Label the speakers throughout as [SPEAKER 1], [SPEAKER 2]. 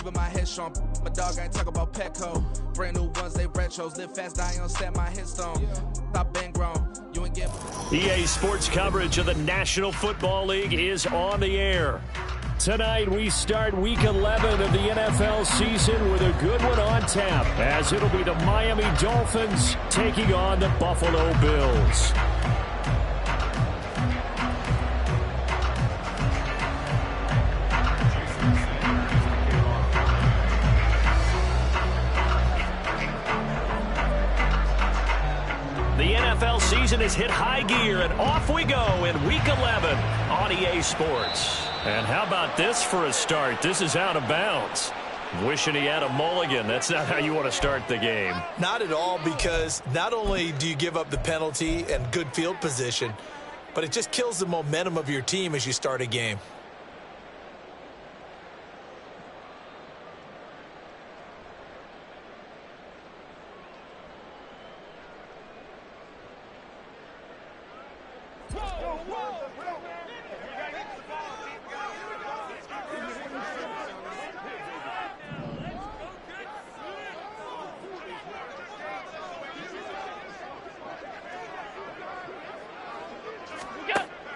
[SPEAKER 1] keeping my head strong. My dog ain't talk about Petco. Brand new ones, they retros. Live fast, die on set, my headstone. Stop been grown. You ain't get.
[SPEAKER 2] EA Sports coverage of the National Football League is on the air. Tonight we start Week 11 of the NFL season with a good one on tap, as it'll be the Miami Dolphins taking on the Buffalo Bills. The NFL season has hit high gear, and off we go in Week 11 on EA Sports. And how about this for a start? This is out of bounds. Wishing he had a mulligan. That's not how you want to start the game.
[SPEAKER 3] Not at all, because not only do you give up the penalty and good field position, but it just kills the momentum of your team as you start a game.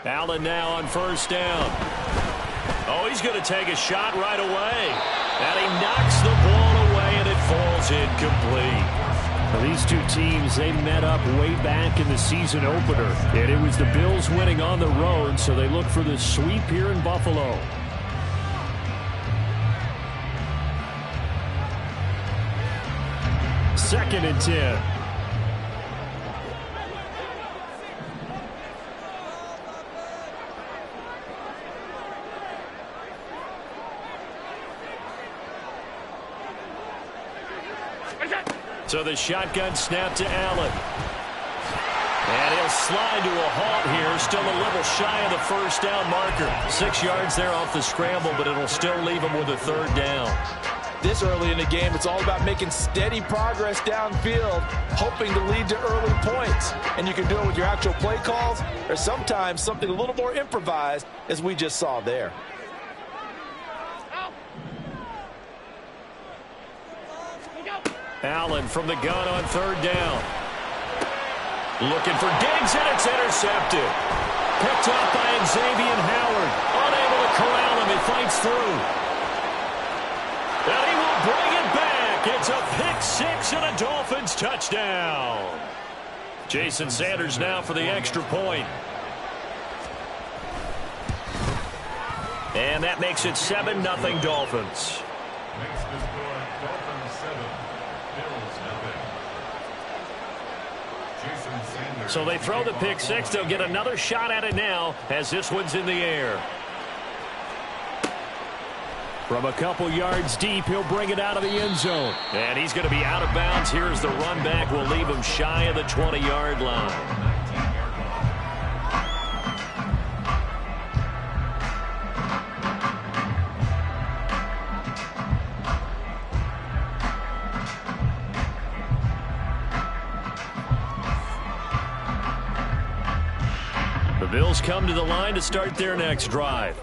[SPEAKER 2] Allen now on first down. Oh, he's going to take a shot right away. And he knocks the ball away, and it falls incomplete. Now, these two teams, they met up way back in the season opener. And it was the Bills winning on the road, so they look for the sweep here in Buffalo. Second and 10. So the shotgun snap to Allen. And he'll slide to a halt here. Still a little shy of the first down marker. 6 yards there off the scramble, but it'll still leave him with a third down.
[SPEAKER 3] This early in the game, it's all about making steady progress downfield, hoping to lead to early points. And you can do it with your actual play calls, or sometimes something a little more improvised, as we just saw there.
[SPEAKER 2] Allen from the gun on third down. Looking for Diggs, and it's intercepted. Picked up by Xavier Howard. Unable to corral him. He fights through. And he will bring it back. It's a pick six and a Dolphins touchdown. Jason Sanders now for the extra point. And that makes it 7-0 Dolphins.
[SPEAKER 4] Makes the score Dolphins 7, Bills 0. Jason Sanders.
[SPEAKER 2] So they throw the pick six. They'll get another shot at it now as this one's in the air. From a couple yards deep, he'll bring it out of the end zone. And he's going to be out of bounds. Here's the run back. Will leave him shy of the 20-yard line. The Bills come to the line to start their next drive.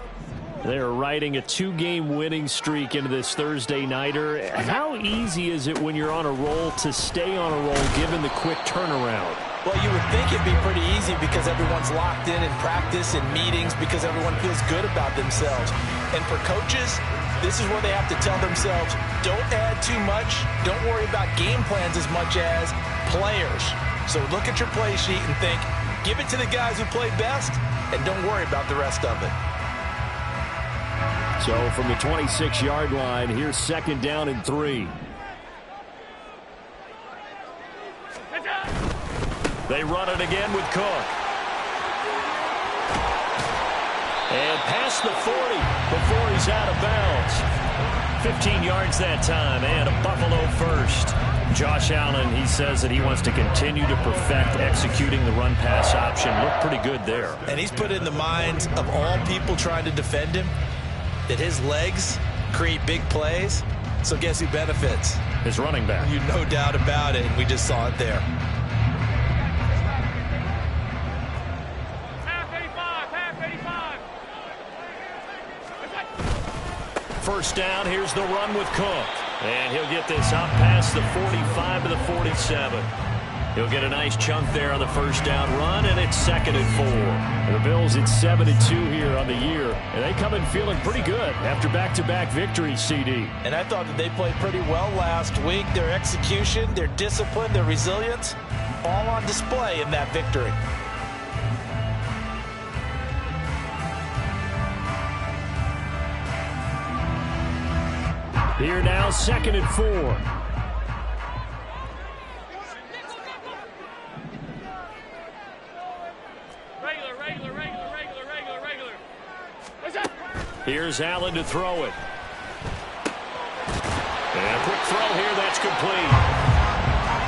[SPEAKER 2] They're riding a 2-game winning streak into this Thursday nighter. How easy is it when you're on a roll to stay on a roll given the quick turnaround?
[SPEAKER 3] Well, you would think it'd be pretty easy because everyone's locked in practice and meetings because everyone feels good about themselves. And for coaches, this is where they have to tell themselves, don't add too much. Don't worry about game plans as much as players. So look at your play sheet and think, give it to the guys who play best and don't worry about the rest of it.
[SPEAKER 2] So from the 26-yard line, here's second down and 3. They run it again with Cook. And past the 40 before he's out of bounds. 15 yards that time, and a Buffalo first. Josh Allen, he says that he wants to continue to perfect executing the run-pass option. Looked pretty good there.
[SPEAKER 3] And he's put in the minds of all people trying to defend him that his legs create big plays. So guess who benefits?
[SPEAKER 2] His running back.
[SPEAKER 3] You no doubt about it, and we just saw it there.
[SPEAKER 2] first down. Here's the run with Cook. And he'll get this up past the 45 to the 47. He'll get a nice chunk there on the first down run, and it's 2nd and 4.
[SPEAKER 3] The Bills, it's 7-2 here on the year, and they come in feeling pretty good after back-to-back victories, CD.
[SPEAKER 5] And I thought that they played pretty well last week. Their execution, their discipline, their resilience, all on display in that victory.
[SPEAKER 3] Here now, 2nd and 4. Here's Allen to throw it.
[SPEAKER 2] And a quick throw here, that's complete.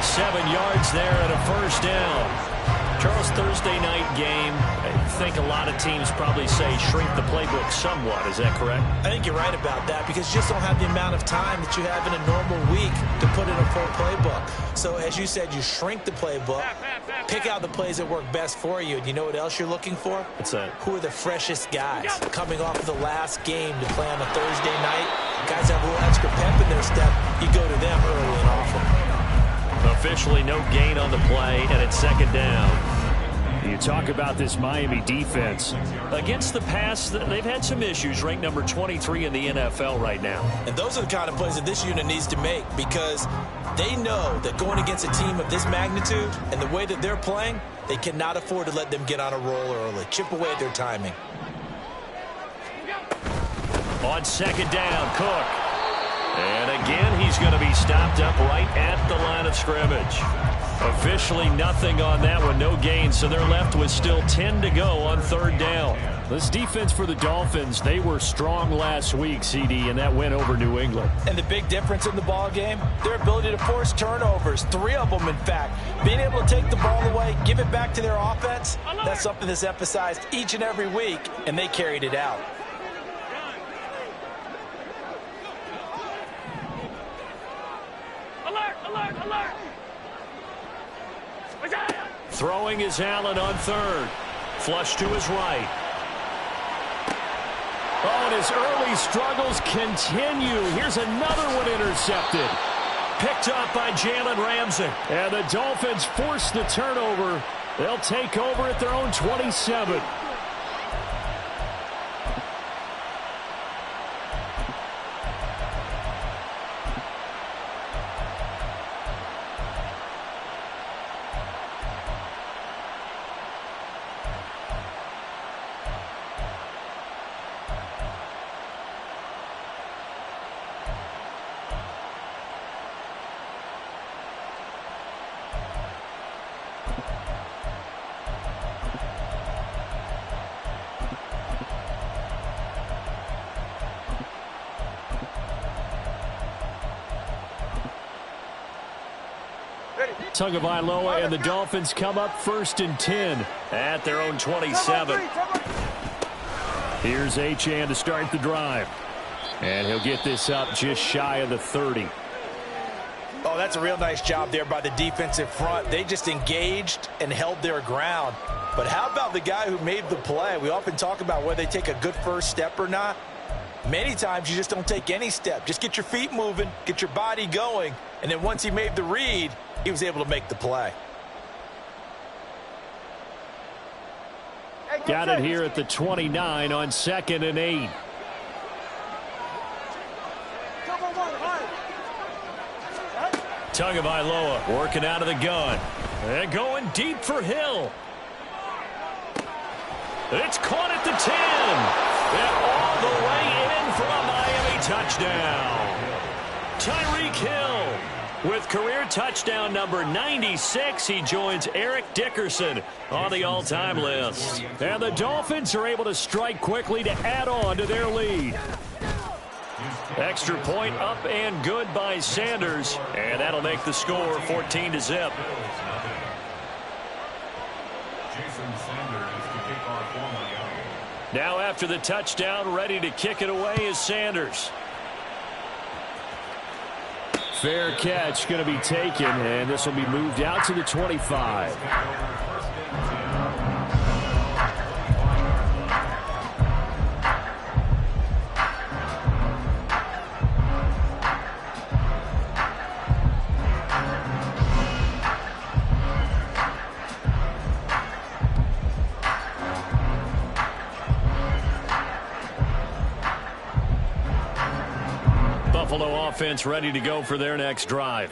[SPEAKER 2] 7 yards there and a first down. Charles, Thursday night game, I think a lot of teams probably say shrink the playbook somewhat. Is that correct?
[SPEAKER 5] I think you're right about that because you just don't have the amount of time that you have in a normal week to put in a full playbook. So as you said, you shrink the playbook, pick out the plays that work best for you. And you know what else you're looking for?
[SPEAKER 3] What's that?
[SPEAKER 5] Who are the freshest guys coming off of the last game to play on a Thursday night? Guys have a little extra pep in their step. You go to them early and often.
[SPEAKER 2] Officially no gain on the play, and it's 2nd down.
[SPEAKER 3] You talk about this Miami defense.
[SPEAKER 2] Against the pass, they've had some issues, ranked number 23 in the NFL right now.
[SPEAKER 5] And those are the kind of plays that this unit needs to make because they know that going against a team of this magnitude and the way that they're playing, they cannot afford to let them get on a roll early. Chip away at their timing.
[SPEAKER 2] On 2nd down, Cook. And again, he's going to be stopped up right at the line of scrimmage. Officially nothing on that one, no gain, so they're left with still 10 to go on 3rd down.
[SPEAKER 3] This defense for the Dolphins, they were strong last week, CD, and that win over New England.
[SPEAKER 5] And the big difference in the ball game, their ability to force turnovers, 3 of them, in fact. Being able to take the ball away, give it back to their offense, that's something that's emphasized each and every week, and they carried it out.
[SPEAKER 2] Throwing is Allen on 3rd. Flush to his right.
[SPEAKER 3] Oh, and his early struggles continue. Here's another one intercepted.
[SPEAKER 2] Picked up by Jalen Ramsey.
[SPEAKER 3] And the Dolphins force the turnover. They'll take over at their own 27. Tagovailoa and the Dolphins come up 1st and 10
[SPEAKER 2] at their own 27.
[SPEAKER 3] Here's Achane to start the drive. And he'll get this up just shy of the 30.
[SPEAKER 5] Oh, that's a real nice job there by the defensive front. They just engaged and held their ground. But how about the guy who made the play? We often talk about whether they take a good first step or not. Many times you just don't take any step. Just get your feet moving, get your body going, and then once he made the read, he was able to make the play.
[SPEAKER 3] Got it here at the 29 on 2nd and 8.
[SPEAKER 2] Tagovailoa working out of the gun. And going deep for Hill. It's caught at the 10. And all the way in for a Miami touchdown. Tyreek Hill with career touchdown number 96. He joins Eric Dickerson on the all-time list.
[SPEAKER 3] And the Dolphins are able to strike quickly to add on to their lead.
[SPEAKER 2] Extra point up and good by Sanders. And that'll make the score 14-0. Now after the touchdown, ready to kick it away is Sanders.
[SPEAKER 3] Fair catch going to be taken, and this will be moved out to the 25.
[SPEAKER 2] Buffalo offense ready to go for their next drive.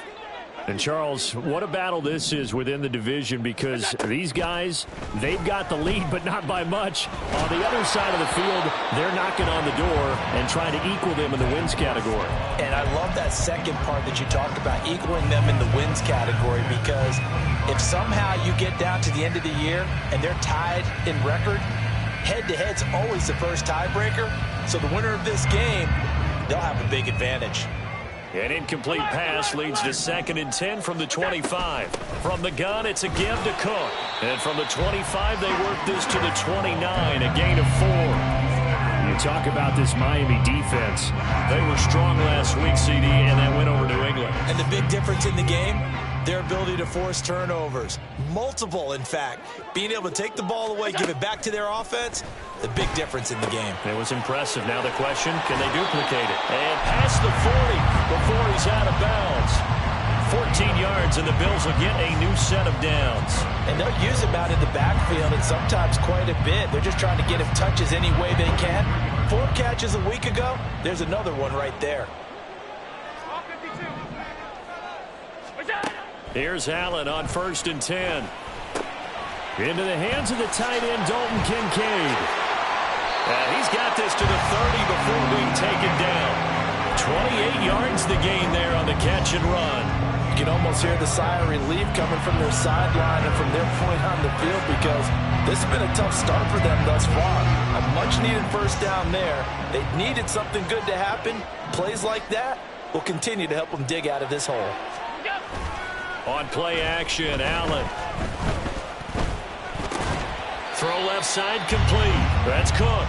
[SPEAKER 2] And, Charles, what a battle this is within the division, because these guys, they've got the lead, but not by much. On the other side of the field, they're knocking on the door and trying to equal them in the wins category.
[SPEAKER 3] And I love that second part that you talked about, equaling them in the wins category, because if somehow you get down to the end of the year and they're tied in record, head-to-head's always the first tiebreaker. So the winner of this game, they'll have a big advantage.
[SPEAKER 2] An incomplete pass leads to 2nd and 10 from the 25. From the gun, it's a give to Cook. And from the 25, they work this to the 29, a gain of 4. You talk about this Miami defense. They were strong last week, CD, and that went over New England.
[SPEAKER 3] And the big difference in the game, their ability to force turnovers. Multiple, in fact. Being able to take the ball away, give it back to their offense, the big difference in the game.
[SPEAKER 2] It was impressive. Now the question, can they duplicate it? And past the 40 before he's out of bounds. 14 yards, and the Bills will get a new set of downs.
[SPEAKER 3] And they'll use him out in the backfield, and sometimes quite a bit. They're just trying to get him touches any way they can. 4 catches a week ago. There's another one right there.
[SPEAKER 2] Here's Allen on 1st and 10. Into the hands of the tight end, Dalton Kincaid. He's got this to the 30 before being taken down. 28 yards the gain there on the catch and run.
[SPEAKER 3] You can almost hear the sigh of relief coming from their sideline and from their point on the field, because this has been a tough start for them thus far. A much-needed first down there. They needed something good to happen. Plays like that will continue to help them dig out of this hole.
[SPEAKER 2] On play action, Allen. Throw left side complete. That's Cook.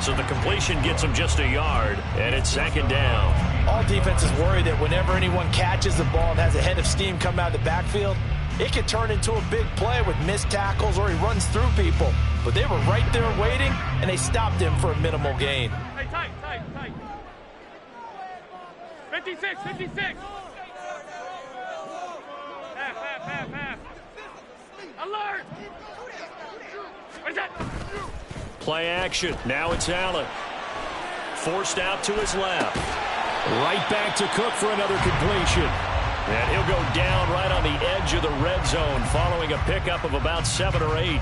[SPEAKER 2] So the completion gets him just a yard, and it's 2nd down.
[SPEAKER 3] All defenses worry that whenever anyone catches the ball and has a head of steam come out of the backfield, it can turn into a big play with missed tackles or he runs through people. But they were right there waiting, and they stopped him for a minimal gain.
[SPEAKER 4] Hey, tight. 56. Half. Alert! Where's that?
[SPEAKER 2] Play action. Now it's Allen. Forced out to his left. Right back to Cook for another completion. And he'll go down right on the edge of the red zone following a pickup of about 7 or 8.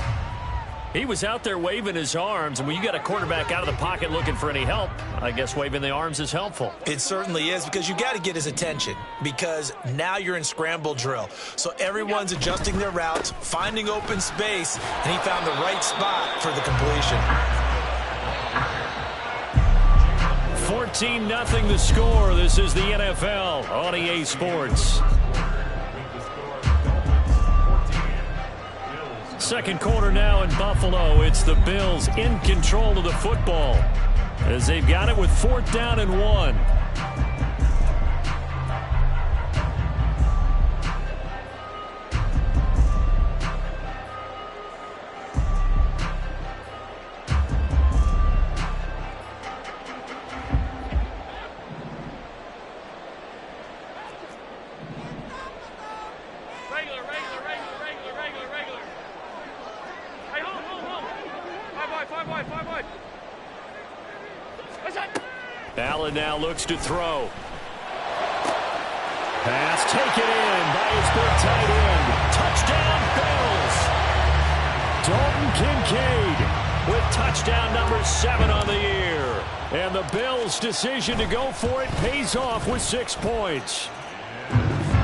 [SPEAKER 2] He was out there waving his arms, and when you got a quarterback out of the pocket looking for any help, I guess waving the arms is helpful.
[SPEAKER 3] It certainly is, because you got to get his attention, because now you're in scramble drill. So everyone's adjusting their routes, finding open space, and he found the right spot for the completion.
[SPEAKER 2] 14-0 the score. This is the NFL on EA Sports. Second quarter now in Buffalo. It's the Bills in control of the football as they've got it with 4th down and 1. Allen now looks to throw. Pass taken in by his big tight end. Touchdown, Bills. Dalton Kincaid with touchdown number 7 on the year. And the Bills' decision to go for it pays off with 6 points.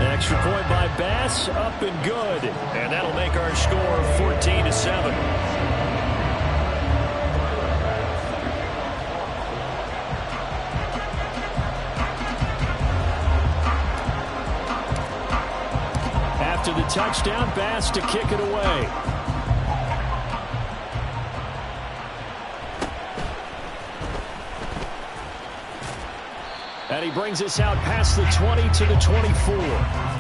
[SPEAKER 2] Extra point by Bass, up and good. And that'll make our score 14-7. After the touchdown, Bass to kick it away. And he brings us out past the 20 to the 24.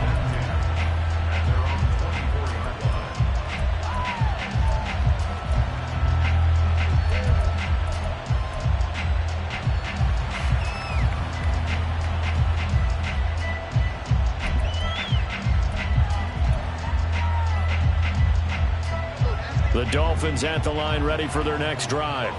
[SPEAKER 2] The Dolphins at the line, ready for their next drive.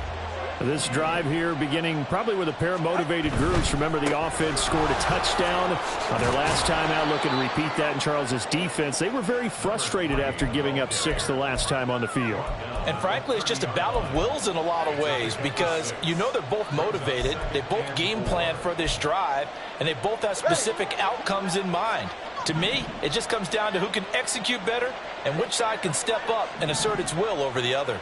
[SPEAKER 2] This drive here beginning probably with a pair of motivated groups. Remember, the offense scored a touchdown on their last time out. Looking to repeat that in Charles's defense. They were very frustrated after giving up 6 the last time on the field.
[SPEAKER 3] And frankly, it's just a battle of wills in a lot of ways because you know they're both motivated. They both game plan for this drive, and they both have specific outcomes in mind. To me, it just comes down to who can execute better and which side can step up and assert its will over the other.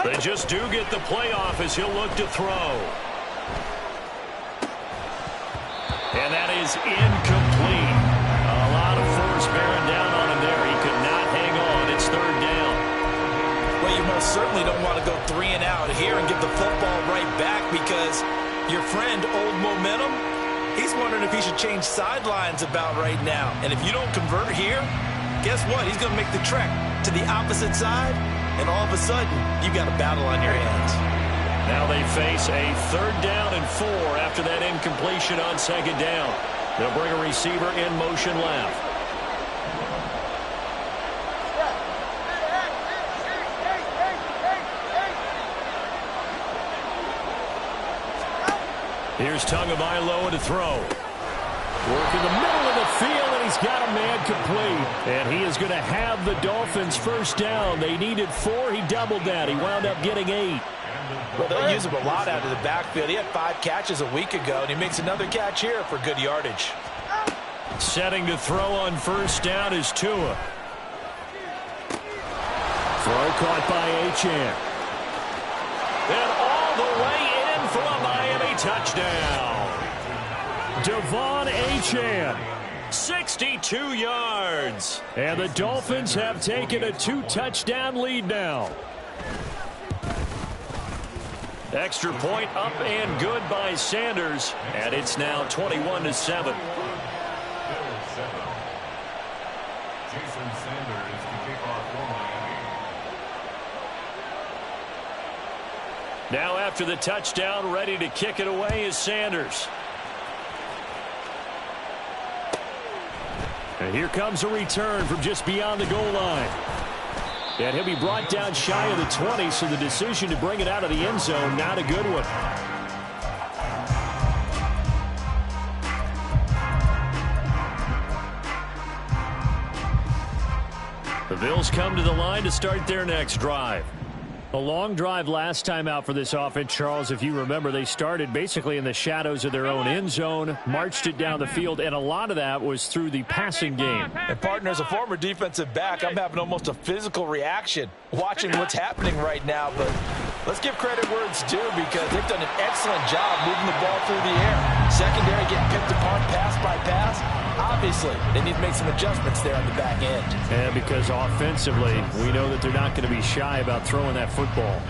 [SPEAKER 2] They just do get the playoff as he'll look to throw. And that is incomplete. A lot of force bearing down on him there. He could not hang on. It's 3rd down.
[SPEAKER 3] Well, you most certainly don't want to go 3 and out here and give the football right back because your friend, Old Momentum, he's wondering if he should change sidelines about right now. And if you don't convert here, guess what? He's going to make the trek to the opposite side. And all of a sudden, you've got a battle on your hands.
[SPEAKER 2] Now they face a 3rd down and 4 after that incompletion on 2nd down. They'll bring a receiver in motion left. Here's Tagovailoa to throw. Work in the middle of the field, and he's got a man complete. And he is going to have the Dolphins 1st down. They needed 4. He doubled that. He wound up getting 8.
[SPEAKER 3] Well, they'll use him a lot out of the backfield. He had 5 catches a week ago, and he makes another catch here for good yardage.
[SPEAKER 2] Setting to throw on 1st down is Tua. Throw caught by Achane. And all the way in for a Miami touchdown. Devon Achane, 62 yards. And the Dolphins have taken a 2-touchdown lead now. Extra point up and good by Sanders. And it's now 21-7. Now after the touchdown, ready to kick it away is Sanders. And here comes a return from just beyond the goal line. And he'll be brought down shy of the 20, so the decision to bring it out of the end zone, not a good one. The Bills come to the line to start their next drive. A long drive last time out for this offense, Charles. If you remember, they started basically in the shadows of their own end zone, marched it down the field, and a lot of that was through the passing game.
[SPEAKER 3] And, partner, as a former defensive back, I'm having almost a physical reaction watching what's happening right now. But let's give credit where it's due because they've done an excellent job moving the ball through the air. Secondary getting picked apart pass by pass. Obviously, they need to make some adjustments there on the back end.
[SPEAKER 2] And because offensively, we know that they're not going to be shy about throwing that football.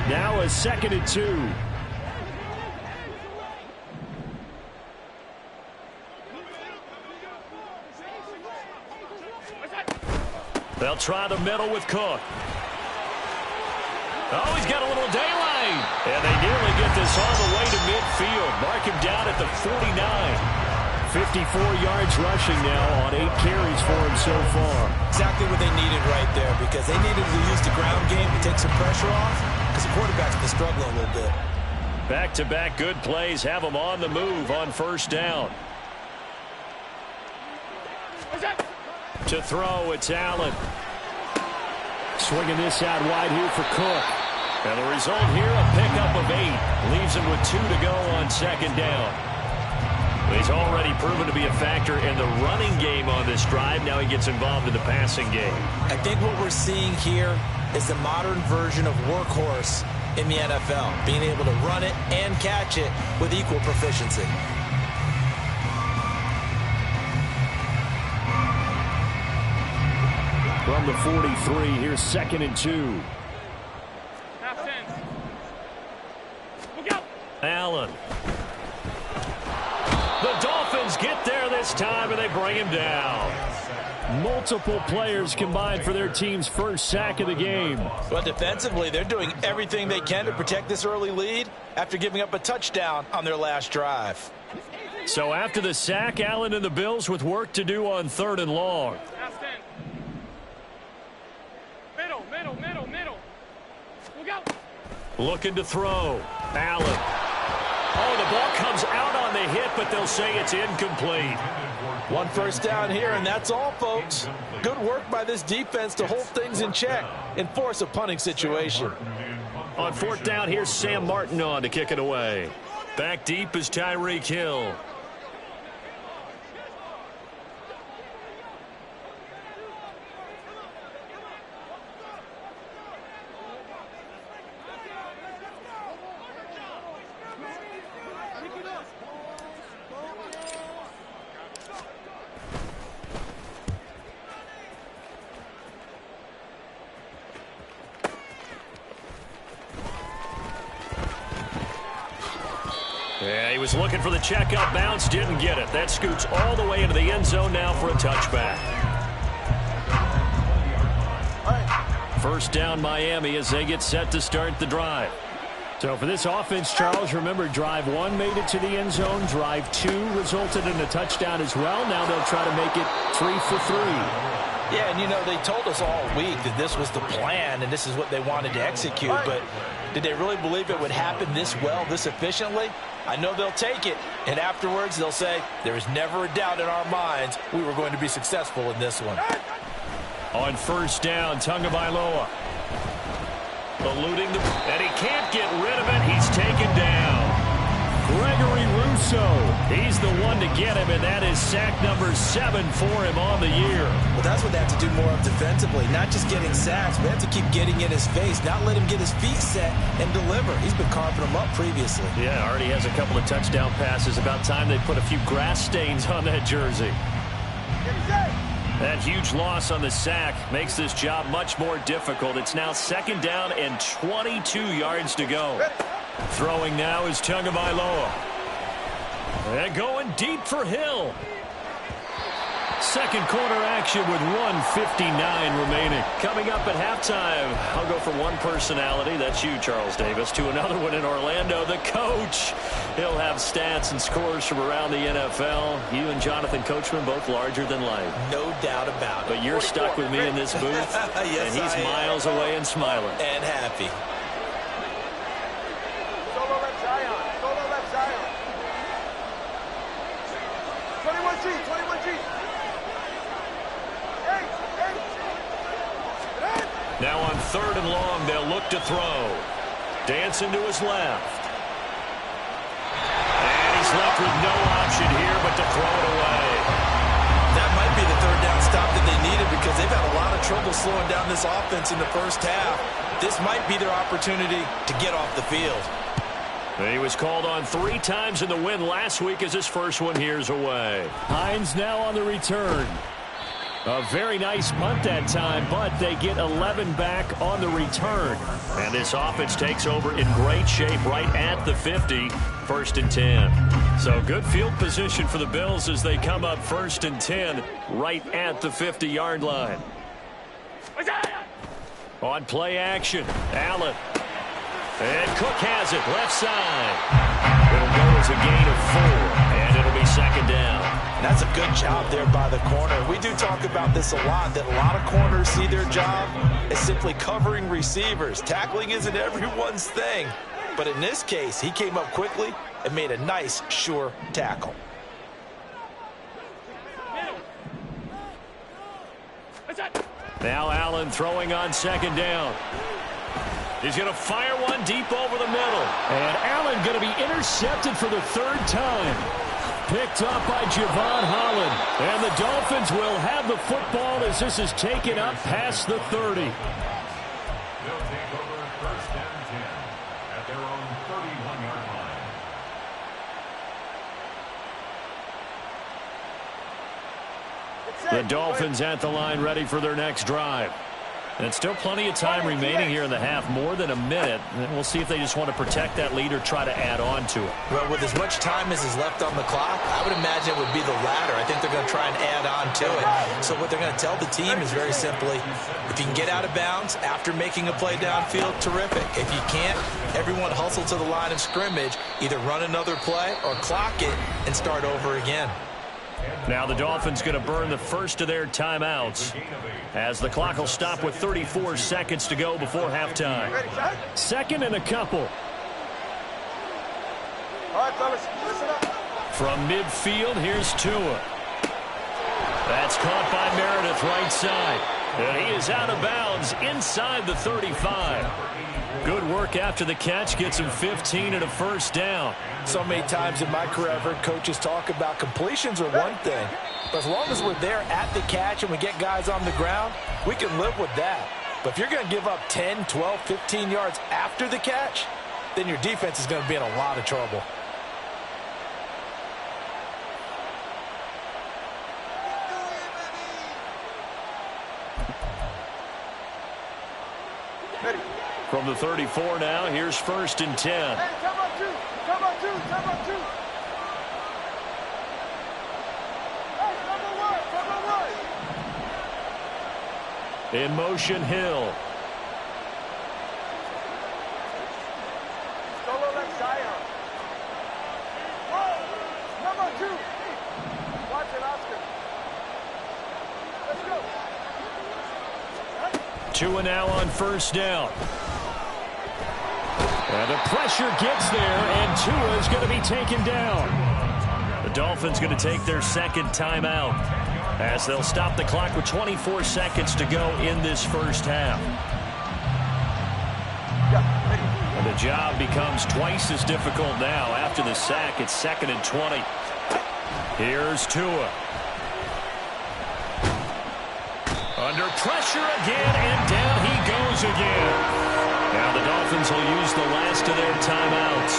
[SPEAKER 2] Now a 2nd and 2. They'll try the middle with Cook. Oh, he's got a little daylight. And they nearly get this all the way to midfield. Mark him down at the 49. 54 yards rushing now on 8 carries for him so far.
[SPEAKER 3] Exactly what they needed right there because they needed to use the ground game to take some pressure off because the quarterback's been struggling a little bit.
[SPEAKER 2] Back-to-back good plays have them on the move on 1st down. To throw, it's Allen. Swinging this out wide here for Cook. And the result here, a pickup of 8. Leaves him with 2 to go on 2nd down. He's already proven to be a factor in the running game on this drive. Now he gets involved in the passing game.
[SPEAKER 3] I think what we're seeing here is the modern version of workhorse in the NFL, being able to run it and catch it with equal proficiency.
[SPEAKER 2] From the 43, here's 2nd and 2. Allen. The Dolphins get there this time, and they bring him down. Multiple players combined for their team's first sack of the game.
[SPEAKER 3] Well, defensively, they're doing everything they can to protect this early lead after giving up a touchdown on their last drive.
[SPEAKER 2] So after the sack, Allen and the Bills with work to do on 3rd and long.
[SPEAKER 6] Middle. Look out.
[SPEAKER 2] Looking to throw. Allen. Oh, the ball comes out on the hit, but they'll say it's incomplete.
[SPEAKER 3] 1 first down here, and that's all, folks. Good work by this defense to hold things in check and force a punting situation.
[SPEAKER 2] On 4th down, here's Sam Martin on to kick it away. Back deep is Tyreek Hill. Yeah, he was looking for the check-up bounce, didn't get it. That scoots all the way into the end zone now for a touchback. First down Miami as they get set to start the drive. So for this offense, Charles, remember drive 1 made it to the end zone. Drive 2 resulted in a touchdown as well. Now they'll try to make it 3 for 3.
[SPEAKER 3] Yeah, and you know, they told us all week that this was the plan and this is what they wanted to execute, but did they really believe it would happen this well, this efficiently? I know they'll take it, and afterwards they'll say, there is never a doubt in our minds we were going to be successful in this one.
[SPEAKER 2] On first down, Tagovailoa. Eluding the... and he can't get rid of it. He's taken down. Gregory Rousseau. He's the one to get him, and that is sack number 7 for him on the year.
[SPEAKER 3] Well, that's what they have to do more of defensively. Not just getting sacks, but they have to keep getting in his face, not let him get his feet set and deliver. He's been carving them up previously.
[SPEAKER 2] Yeah, already has a couple of touchdown passes. About time they put a few grass stains on that jersey. That huge loss on the sack makes this job much more difficult. It's now 2nd down and 22 yards to go. Throwing now is Tagovailoa. And going deep for Hill. Second quarter action with 1:59 remaining. Coming up at halftime, I'll go from one personality, that's you, Charles Davis, to another one in Orlando, the coach. He'll have stats and scores from around the NFL. You and Jonathan Coachman both larger than life.
[SPEAKER 3] No doubt about it.
[SPEAKER 2] But you're stuck with me in this booth,
[SPEAKER 3] yes,
[SPEAKER 2] and he's miles away and smiling.
[SPEAKER 3] And happy.
[SPEAKER 6] Solo left Zion. 21G.
[SPEAKER 2] Now on 3rd and long, they'll look to throw. Dancing to his left. And he's left with no option here but to throw it away.
[SPEAKER 3] That might be the 3rd down stop that they needed because they've had a lot of trouble slowing down this offense in the first half. This might be their opportunity to get off the field.
[SPEAKER 2] He was called on 3 times in the win last week as his first one here's away. Hines now on the return. A very nice punt that time, but they get 11 back on the return. And this offense takes over in great shape right at the 50, 1st and 10. So good field position for the Bills as they come up 1st and 10 right at the 50-yard line. On play action, Allen. And Cook has it, left side. It'll go as a gain of 4, and it'll be 2nd down.
[SPEAKER 3] That's a good job there by the corner. We do talk about this a lot, that a lot of corners see their job as simply covering receivers. Tackling isn't everyone's thing. But in this case, he came up quickly and made a nice, sure tackle.
[SPEAKER 2] Now Allen throwing on 2nd down. He's going to fire one deep over the middle. And Allen going to be intercepted for the 3rd time. Picked up by Javon Holland. And the Dolphins will have the football as this is taken up past the 30.
[SPEAKER 4] They'll take over 1st and 10 at their own 31-yard line.
[SPEAKER 2] The Dolphins at the line ready for their next drive. And still plenty of time remaining here in the half, more than a minute. And we'll see if they just want to protect that lead or try to add on to it.
[SPEAKER 5] Well, with as much time as is left on the clock, I would imagine it would be the latter. I think they're going to try and add on to it. So what they're going to tell the team is very simply, if you can get out of bounds after making a play downfield, terrific. If you can't, everyone hustle to the line of scrimmage, either run another play or clock it and start over again.
[SPEAKER 2] Now the Dolphins going to burn the first of their timeouts as the clock will stop with 34 seconds to go before halftime. Second and a couple.
[SPEAKER 6] All right, fellas, listen up.
[SPEAKER 2] From midfield, here's Tua. That's caught by Meredith right side. And he is out of bounds inside the 35. Good work after the catch. Gets him 15 and a first down.
[SPEAKER 5] So many times in my career I've heard coaches talk about completions are one thing. But as long as we're there at the catch and we get guys on the ground, we can live with that. But if you're going to give up 10, 12, 15 yards after the catch, then your defense is going to be in a lot of trouble.
[SPEAKER 2] From the 34 now, here's 1st and 10.
[SPEAKER 6] Hey, come on, two. Come on, two. Come on, two. Hey, come on, one.
[SPEAKER 2] In motion, Hill.
[SPEAKER 6] Solo left Zion. Whoa. Come on, two. Watch it, Oscar. Let's go.
[SPEAKER 2] Tua now on 1st down. And the pressure gets there, and Tua is going to be taken down. The Dolphins going to take their second timeout as they'll stop the clock with 24 seconds to go in this first half. And the job becomes twice as difficult now. After the sack, it's 2nd and 20. Here's Tua. Under pressure again, and down he goes again. Now the Dolphins will use the last of their timeouts.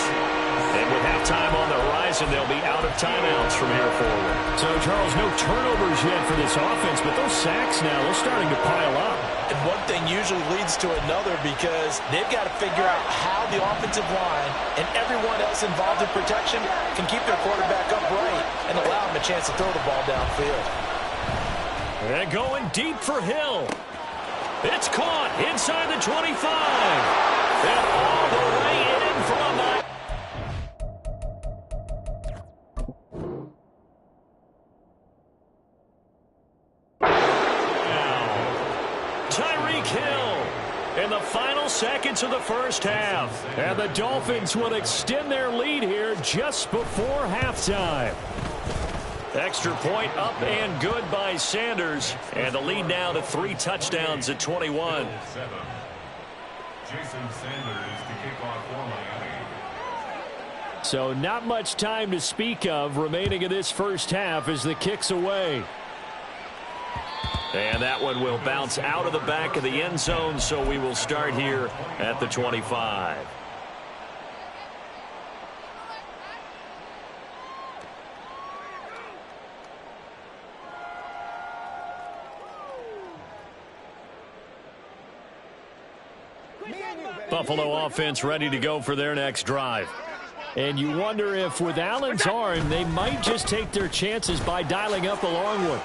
[SPEAKER 2] And with halftime on the horizon, they'll be out of timeouts from here forward. So, Charles, no turnovers yet for this offense, but those sacks now, they're starting to pile up.
[SPEAKER 5] And one thing usually leads to another because they've got to figure out how the offensive line and everyone else involved in protection can keep their quarterback upright and allow him a chance to throw the ball downfield.
[SPEAKER 2] And going deep for Hill. It's caught inside the 25. And all the way in for a night. Tyreek Hill in the final seconds of the first half. And the Dolphins will extend their lead here just before halftime. Extra point up and good by Sanders. And the lead now to 3 touchdowns at 21.
[SPEAKER 4] Jason Sanders to kick off for Miami.
[SPEAKER 2] So not much time to speak of remaining in this first half as the kick's away. And that one will bounce out of the back of the end zone, so we will start here at the 25. Buffalo offense ready to go for their next drive. And you wonder if with Allen's arm, they might just take their chances by dialing up a long one.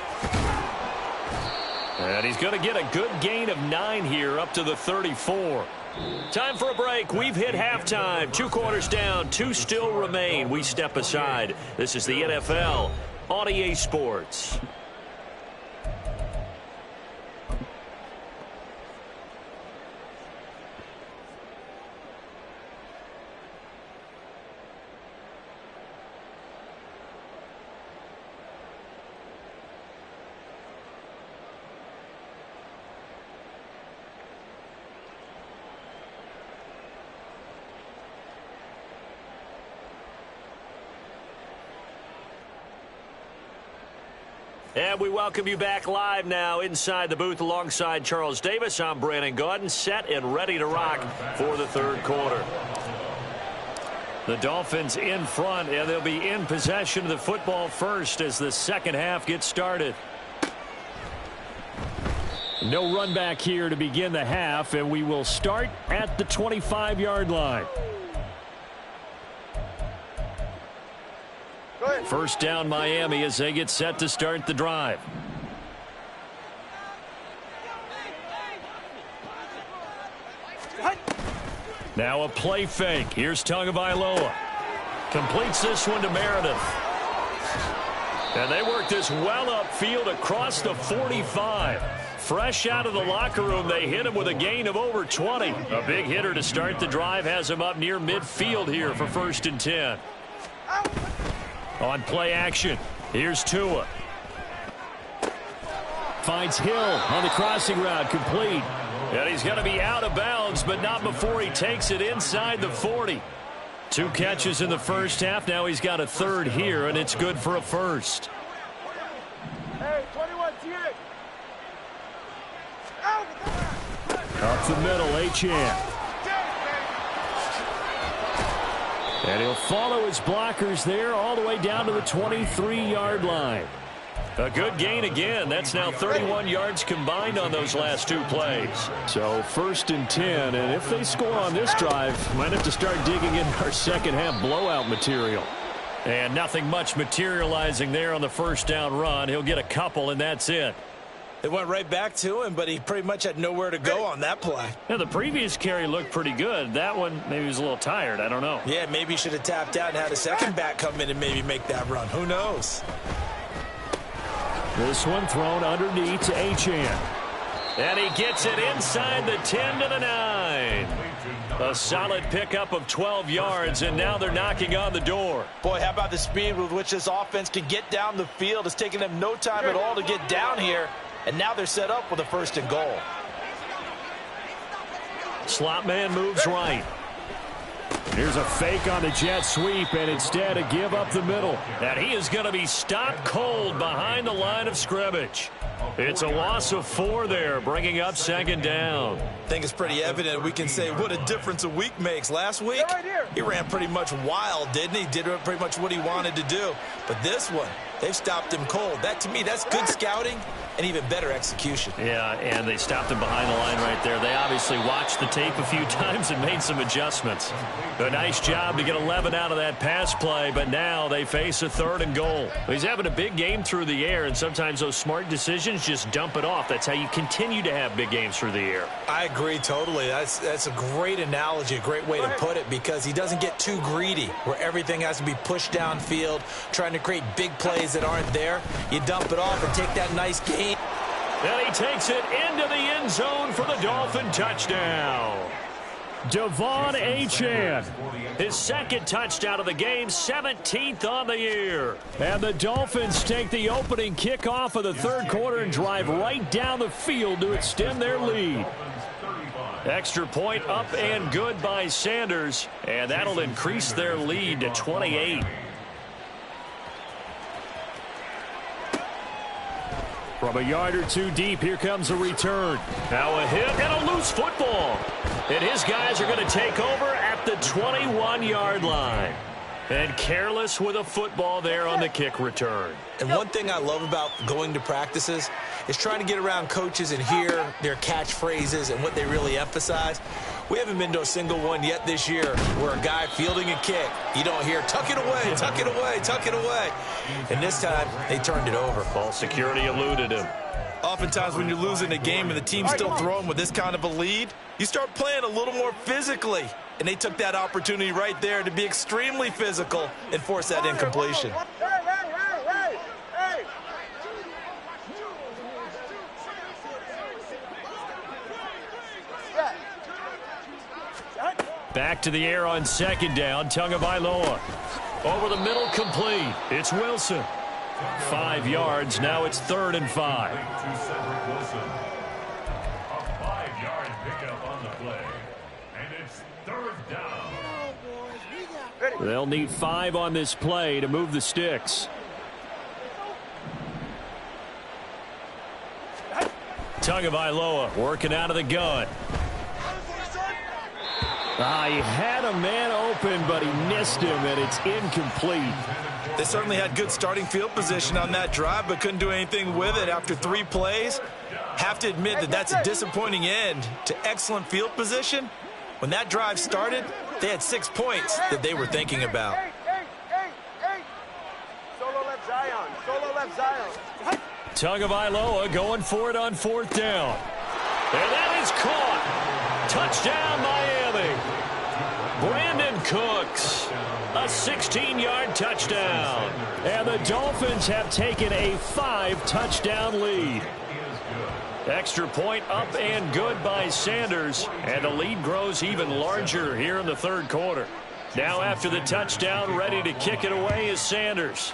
[SPEAKER 2] And he's going to get a good gain of 9 here up to the 34. Time for a break. We've hit halftime. 2 quarters down, 2 still remain. We step aside. This is the NFL on EA Sports. And we welcome you back live now inside the booth alongside Charles Davis. I'm Brandon Gaudin, set and ready to rock for the third quarter. The Dolphins in front, and they'll be in possession of the football first as the second half gets started. No run back here to begin the half, and we will start at the 25-yard line. First down Miami as they get set to start the drive. Now a play fake. Here's Tagovailoa. Completes this one to Meredith. And they work this well upfield across the 45. Fresh out of the locker room, they hit him with a gain of over 20. A big hitter to start the drive has him up near midfield here for 1st and 10. On play action, here's Tua. Finds Hill on the crossing route, complete. And he's going to be out of bounds, but not before he takes it inside the 40. 2 catches in the first half. Now he's got a 3rd here, and it's good for a 1st.
[SPEAKER 6] Hey, 21, T8.
[SPEAKER 2] Up the middle, Achane. And he'll follow his blockers there all the way down to the 23-yard line. A good gain again. That's now 31 yards combined on those last 2 plays. So 1st and 10, and if they score on this drive, might have to start digging in our second half blowout material. And nothing much materializing there on the 1st down run. He'll get a couple, and that's it.
[SPEAKER 5] It went right back to him, but he pretty much had nowhere to go on that play.
[SPEAKER 2] Yeah, the previous carry looked pretty good. That one, maybe he was a little tired. I don't know.
[SPEAKER 5] Yeah, maybe he should have tapped out and had a second back come in and maybe make that run. Who knows?
[SPEAKER 2] This one thrown underneath to Achane. And he gets it inside the 10 to the 9. A solid pickup of 12 yards, and now they're knocking on the door.
[SPEAKER 5] Boy, how about the speed with which this offense can get down the field? It's taking them no time at all to get down here, and now they're set up with a 1st and goal.
[SPEAKER 2] Slot man moves right. Here's a fake on the jet sweep, and instead a give up the middle. And he is going to be stopped cold behind the line of scrimmage. It's a loss of 4 there, bringing up 2nd down.
[SPEAKER 5] I think it's pretty evident we can say what a difference a week makes. Last week, he ran pretty much wild, didn't he? Did pretty much what he wanted to do. But this one, they've stopped him cold. That, to me, that's good scouting and even better execution.
[SPEAKER 2] Yeah, and they stopped him behind the line right there. They obviously watched the tape a few times and made some adjustments. A nice job to get 11 out of that pass play, but now they face a 3rd and goal. He's having a big game through the air, and sometimes those smart decisions just dump it off. That's how you continue to have big games through the air.
[SPEAKER 5] I agree totally. That's a great analogy, a great way to put it, because he doesn't get too greedy where everything has to be pushed downfield, trying to create big plays that aren't there. You dump it off and take that nice gain.
[SPEAKER 2] And he takes it into the end zone for the Dolphin touchdown. Devon Achane, his 2nd touchdown of the game, 17th on the year. And the Dolphins take the opening kickoff of the 3rd quarter and drive right down the field to extend their lead. Extra point up and good by Sanders, and that'll increase their lead to 28. From a yard or 2 deep, here comes a return. Now a hit and a loose football. And his guys are going to take over at the 21-yard line. And careless with a football there on the kick return.
[SPEAKER 5] And one thing I love about going to practices is trying to get around coaches and hear their catchphrases and what they really emphasize. We haven't been to a single one yet this year where a guy fielding a kick, you don't hear, tuck it away, tuck it away, tuck it away. And this time, they turned it over.
[SPEAKER 2] Ball security eluded him.
[SPEAKER 5] Oftentimes when you're losing a game and the team's still throwing with this kind of a lead, you start playing a little more physically. And they took that opportunity right there to be extremely physical and force that incompletion.
[SPEAKER 2] Back to the air on 2nd down. Tagovailoa. Over the middle, complete. It's Wilson. 5 yards. Now it's 3rd and 5.
[SPEAKER 4] A 5-yard pickup on the play. And it's 3rd down.
[SPEAKER 2] They'll need 5 on this play to move the sticks. Tagovailoa working out of the gun. He had a man open, but he missed him, and it's incomplete.
[SPEAKER 5] They certainly had good starting field position on that drive, but couldn't do anything with it after 3 plays. Have to admit that that's a disappointing end to excellent field position. When that drive started, they had 6 points that they were thinking about.
[SPEAKER 6] Solo left Zion. Solo left Zion.
[SPEAKER 2] Tagovailoa going for it on 4th down. And that is caught. Touchdown, Miami. Brandon Cooks, a 16-yard touchdown. And the Dolphins have taken a 5-touchdown lead. Extra point up and good by Sanders. And the lead grows even larger here in the 3rd quarter. Now after the touchdown, ready to kick it away is Sanders.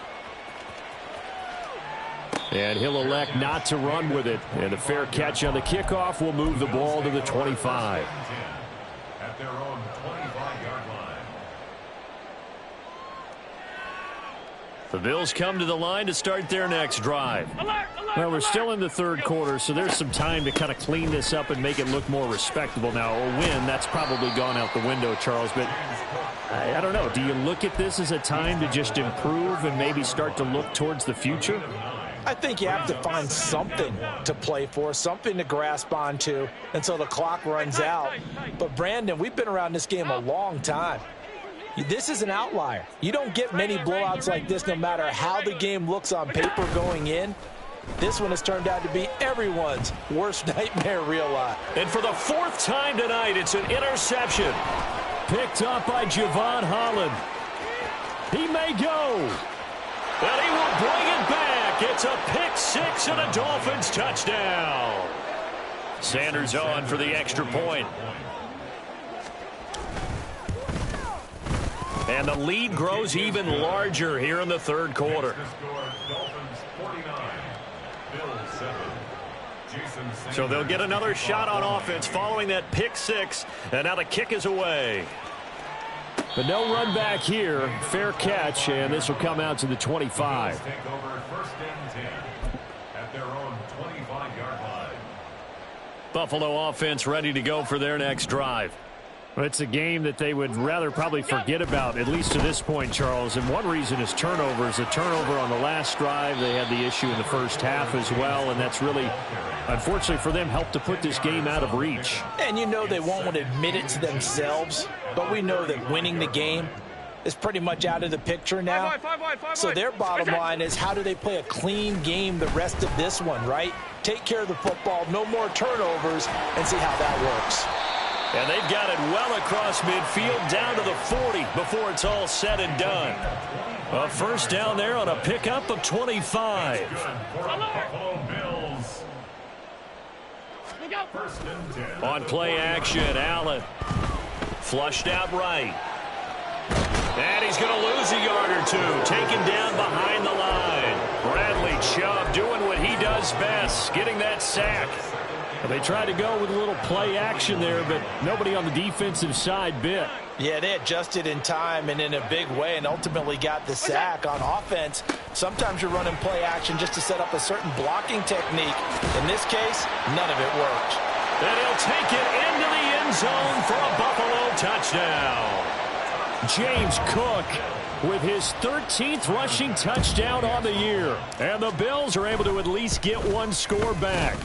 [SPEAKER 2] And he'll elect not to run with it. And a fair catch on the kickoff will move the ball to the 25.
[SPEAKER 4] At their own 25-yard line.
[SPEAKER 2] The Bills come to the line to start their next drive. Well, we're still in the 3rd quarter, so there's some time to kind of clean this up and make it look more respectable. Now, a win, that's probably gone out the window, Charles, but I don't know. Do you look at this as a time to just improve and maybe start to look towards the future?
[SPEAKER 5] I think you have to find something to play for, something to grasp onto until the clock runs out. But, Brandon, we've been around this game a long time. This is an outlier. You don't get many blowouts like this no matter how the game looks on paper going in. This one has turned out to be everyone's worst nightmare real life.
[SPEAKER 2] And for the 4th time tonight, it's an interception. Picked up by Javon Holland. He may go. And he will bring it back. It's a pick 6 and a Dolphins touchdown. Sanders on for the extra point. And the lead grows even larger here in the 3rd quarter. So they'll get another shot on offense following that pick 6. And now the kick is away. But no run back here. Fair catch, and this will come out to the 25.
[SPEAKER 4] Take over 1st and 10 at their own 25-yard line.
[SPEAKER 2] Buffalo offense ready to go for their next drive. It's a game that they would rather probably forget about, at least to this point, Charles. And one reason is turnovers. A turnover on the last drive. They had the issue in the first half as well, and that's really, unfortunately for them, helped to put this game out of reach.
[SPEAKER 5] And you know they won't want to admit it to themselves, but we know that winning the game is pretty much out of the picture now. So their bottom line is, how do they play a clean game the rest of this one, right? Take care of the football, no more turnovers, and see how that works.
[SPEAKER 2] And they've got it well across midfield down to the 40 before it's all said and done. A 1st down there on a pickup of 25. On play action, Allen. Flushed out right. And he's going to lose a yard or two. Taken down behind the line. Bradley Chubb doing what he does best, getting that sack. They tried to go with a little play action there, but nobody on the defensive side bit.
[SPEAKER 5] Yeah, they adjusted in time and in a big way and ultimately got the sack. On offense, sometimes you're running play action just to set up a certain blocking technique. In this case, none of it worked.
[SPEAKER 2] And he'll take it into the end zone for a Buffalo touchdown. James Cook with his 13th rushing touchdown on the year. And the Bills are able to at least get one score back.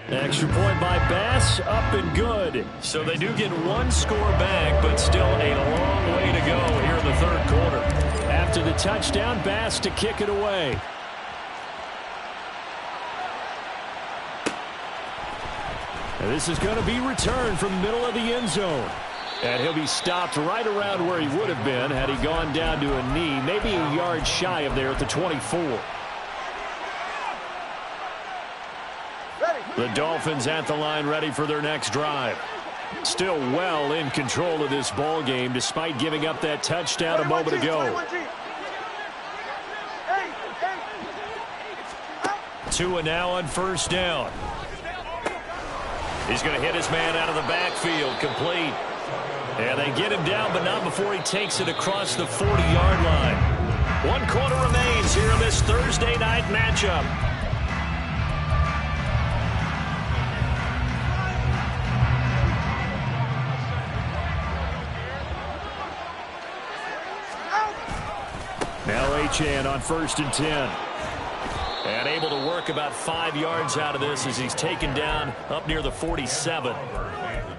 [SPEAKER 2] Extra point by Bass, up and good. So they do get one score back, but still a long way to go here in the 3rd quarter. After the touchdown, Bass to kick it away. And this is going to be returned from the middle of the end zone. And he'll be stopped right around where he would have been had he gone down to a knee, maybe a yard shy of there at the 24. The Dolphins at the line ready for their next drive. Still well in control of this ball game despite giving up that touchdown a moment ago. Tua now on 1st down. He's going to hit his man out of the backfield, complete. And they get him down, but not before he takes it across the 40-yard line. 1 quarter remains here in this Thursday night matchup. Now Achane on 1st and 10. And able to work about 5 yards out of this as he's taken down up near the 47.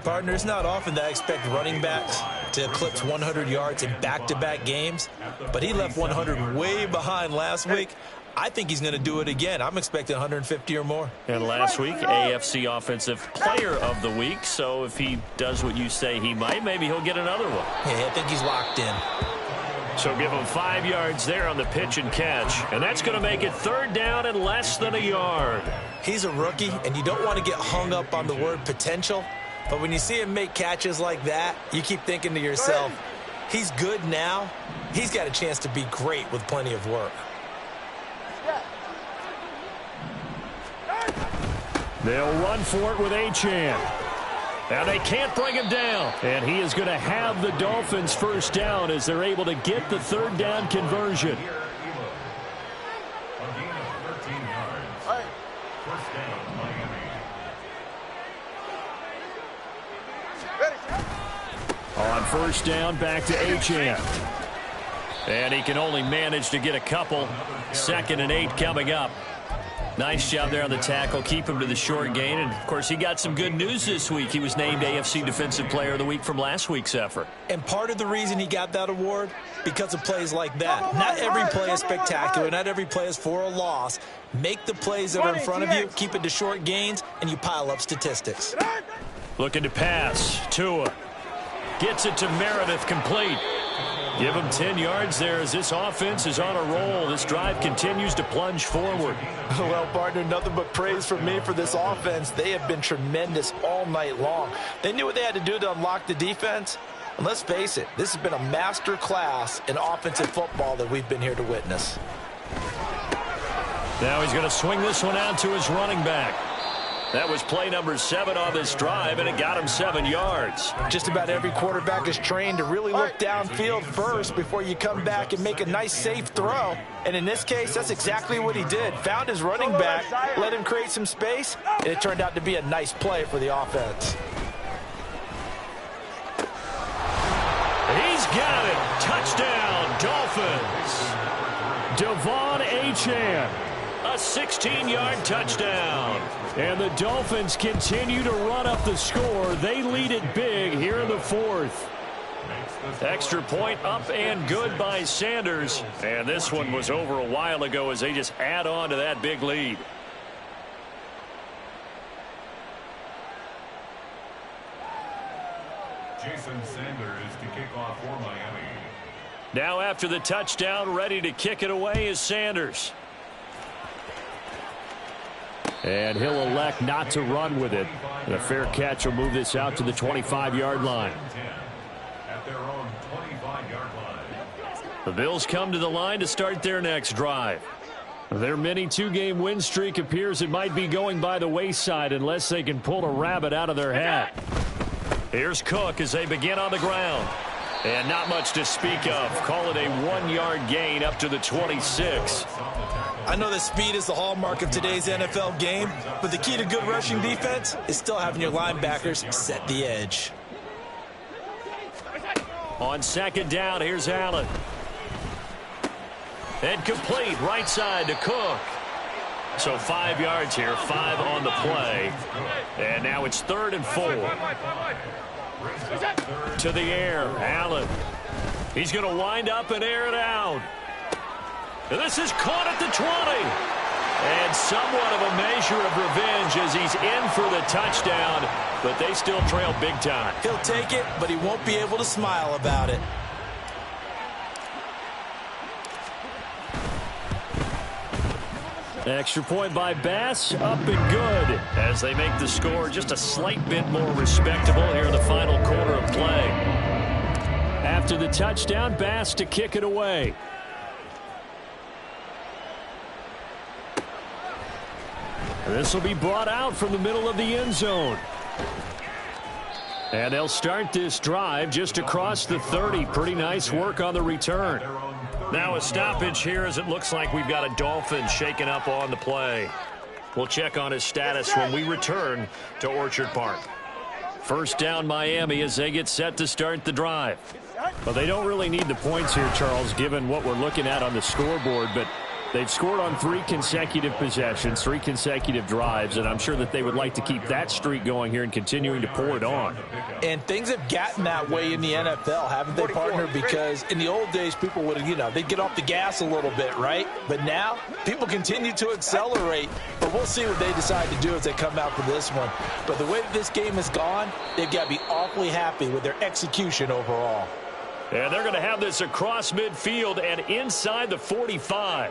[SPEAKER 5] Partner, it's not often that I expect running backs to eclipse 100 yards in back-to-back games, but he left 100 way behind last week. I think he's going to do it again. I'm expecting 150 or more.
[SPEAKER 2] And last week, AFC Offensive Player of the Week. So if he does what you say he might, maybe he'll get another one.
[SPEAKER 5] Yeah, I think he's locked in.
[SPEAKER 2] So give him 5 yards there on the pitch and catch. And that's going to make it 3rd down and less than a yard.
[SPEAKER 5] He's a rookie, and you don't want to get hung up on the word potential. But when you see him make catches like that, you keep thinking to yourself, he's good now. He's got a chance to be great with plenty of work.
[SPEAKER 2] They'll run for it with Achane. Now they can't bring him down. And he is going to have the Dolphins 1st down as they're able to get the 3rd down conversion. On 1st down, back to Achane. And he can only manage to get a couple. 2nd and 8 coming up. Nice job there on the tackle. Keep him to the short gain. And, of course, he got some good news this week. He was named AFC Defensive Player of the Week from last week's effort.
[SPEAKER 5] And part of the reason he got that award, because of plays like that. Not every play is spectacular. Not every play is for a loss. Make the plays that are in front of you, keep it to short gains, and you pile up statistics.
[SPEAKER 2] Looking to pass. Tua gets it to Meredith, complete. Give him 10 yards there as this offense is on a roll. This drive continues to plunge forward.
[SPEAKER 5] Well, partner, nothing but praise from me for this offense. They have been tremendous all night long. They knew what they had to do to unlock the defense. And let's face it, this has been a master class in offensive football that we've been here to witness.
[SPEAKER 2] Now he's going to swing this one out to his running back. That was play number 7 on this drive, and it got him 7 yards.
[SPEAKER 5] Just about every quarterback is trained to really look downfield first before you come back and make a nice, safe throw. And in this case, that's exactly what he did. Found his running back, let him create some space, and it turned out to be a nice play for the offense.
[SPEAKER 2] He's got it. Touchdown, Dolphins. Devon Achane. A 16-yard touchdown. And the Dolphins continue to run up the score. They lead it big here in the 4th. Extra point up and good by Sanders. And this one was over a while ago as they just add on to that big lead.
[SPEAKER 4] Jason Sanders to kick off for Miami.
[SPEAKER 2] Now after the touchdown, ready to kick it away is Sanders. And he'll elect not to run with it. And a fair catch will move this out to the 25-yard line.
[SPEAKER 4] At their own 25-yard line.
[SPEAKER 2] The Bills come to the line to start their next drive. Their mini 2-game win streak appears it might be going by the wayside unless they can pull a rabbit out of their hat. Here's Cook as they begin on the ground. And not much to speak of. Call it a 1-yard gain up to the 26.
[SPEAKER 5] I know that speed is the hallmark of today's NFL game, but the key to good rushing defense is still having your linebackers set the edge.
[SPEAKER 2] On 2nd down, here's Allen. And complete right side to Cook. So 5 yards here, 5 on the play. And now it's 3rd and 4. To the air, Allen. He's going to wind up and air it out. And this is caught at the 20. And somewhat of a measure of revenge as he's in for the touchdown, but they still trail big time.
[SPEAKER 5] He'll take it, but he won't be able to smile about it.
[SPEAKER 2] Extra point by Bass, up and good as they make the score just a slight bit more respectable here in the final quarter of play. After the touchdown, Bass to kick it away. This will be brought out from the middle of the end zone. And they'll start this drive just across the 30. Pretty nice work on the return. Now a stoppage here as it looks like we've got a Dolphin shaking up on the play. We'll check on his status when we return to Orchard Park. 1st down Miami as they get set to start the drive. Well, they don't really need the points here, Charles, given what we're looking at on the scoreboard, but they've scored on 3 consecutive possessions, 3 consecutive drives, and I'm sure that they would like to keep that streak going here and continuing to pour it on.
[SPEAKER 5] And things have gotten that way in the NFL, haven't they, partner? Because in the old days, people would, they'd get off the gas a little bit, right? But now, people continue to accelerate, but we'll see what they decide to do as they come out for this one. But the way that this game has gone, they've got to be awfully happy with their execution overall.
[SPEAKER 2] And they're going to have this across midfield and inside the 45.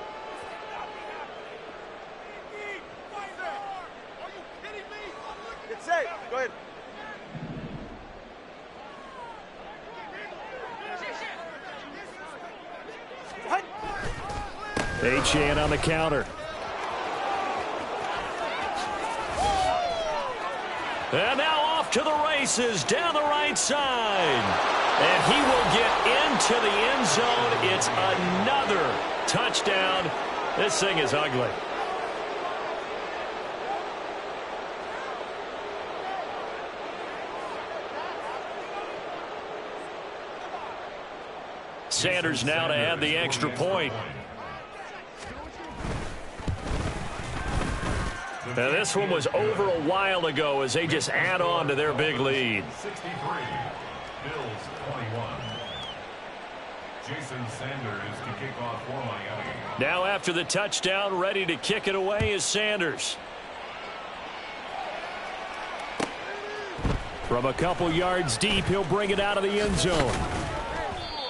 [SPEAKER 6] Go ahead.
[SPEAKER 2] Achane on the counter. And now off to the races down the right side. And he will get into the end zone. It's another touchdown. This thing is ugly. Sanders now to add the extra point. Now this one was over a while ago as they just add on to their big lead.
[SPEAKER 4] 63, Bills 21. Jason Sanders to kick off for Miami.
[SPEAKER 2] Now after the touchdown, ready to kick it away is Sanders. From a couple yards deep, he'll bring it out of the end zone.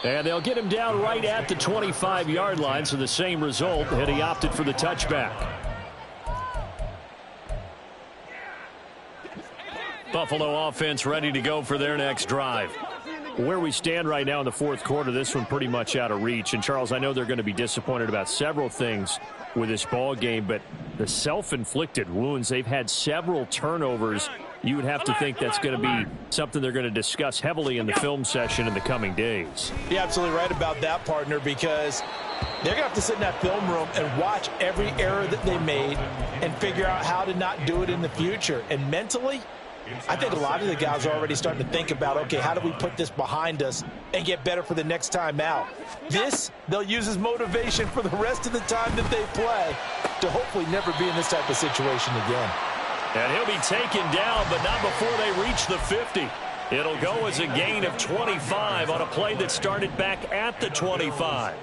[SPEAKER 2] And they'll get him down right at the 25-yard line, so the same result, and he opted for the touchback. Buffalo offense ready to go for their next drive. Where we stand right now in the fourth quarter, this one pretty much out of reach. And, Charles, I know they're going to be disappointed about several things with this ball game, but the self-inflicted wounds, they've had several turnovers. You would have to think that's going to be something they're going to discuss heavily in the film session in the coming days.
[SPEAKER 5] You're absolutely right about that, partner, because they're going to have to sit in that film room and watch every error that they made and figure out how to not do it in the future. And mentally, I think a lot of the guys are already starting to think about, okay, how do we put this behind us and get better for the next time out? This, they'll use as motivation for the rest of the time that they play to hopefully never be in this type of situation again.
[SPEAKER 2] And he'll be taken down, but not before they reach the 50. It'll go as a gain of 25 on a play that started back at the 25.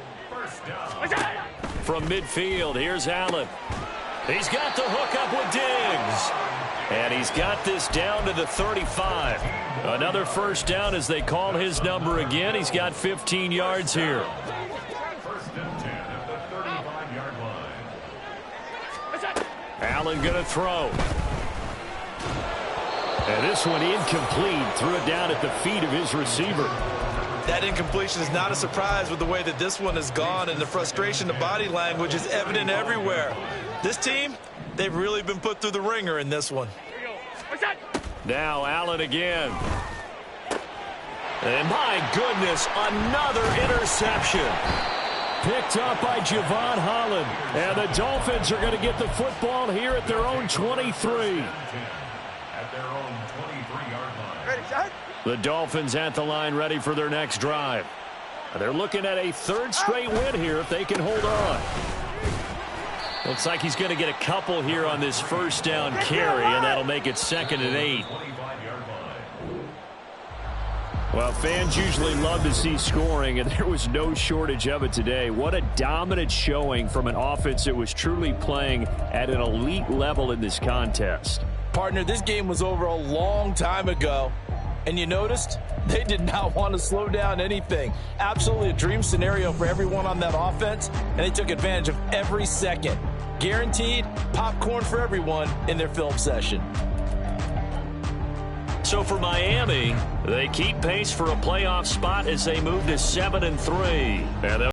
[SPEAKER 2] From midfield, here's Allen. He's got the hook up with Diggs. And he's got this down to the 35. Another first down as they call his number again. He's got 15 yards here.
[SPEAKER 4] First and 10 at the 35-yard line.
[SPEAKER 2] Allen going to throw. And this one incomplete. Threw it down at the feet of his receiver.
[SPEAKER 5] That incompletion is not a surprise with the way that this one has gone, and the frustration, the body language is evident everywhere. This team, they've really been put through the ringer in this one.
[SPEAKER 2] Now Allen again. And my goodness, another interception. Picked up by Javon Holland. And the Dolphins are going to get the football here at their own 23.
[SPEAKER 4] At their own 23-yard line.
[SPEAKER 6] Ready, shot.
[SPEAKER 2] The Dolphins at the line ready for their next drive. They're looking at a third straight win here if they can hold on. Looks like he's going to get a couple here on this first down carry, and that'll make it 2nd and 8. Well, fans usually love to see scoring, and there was no shortage of it today. What a dominant showing from an offense that was truly playing at an elite level in this contest.
[SPEAKER 5] Partner, this game was over a long time ago, and you noticed they did not want to slow down anything. Absolutely a dream scenario for everyone on that offense, and they took advantage of every second. Guaranteed popcorn for everyone in their film session.
[SPEAKER 2] So for Miami, they keep pace for a playoff spot as they move to 7-3.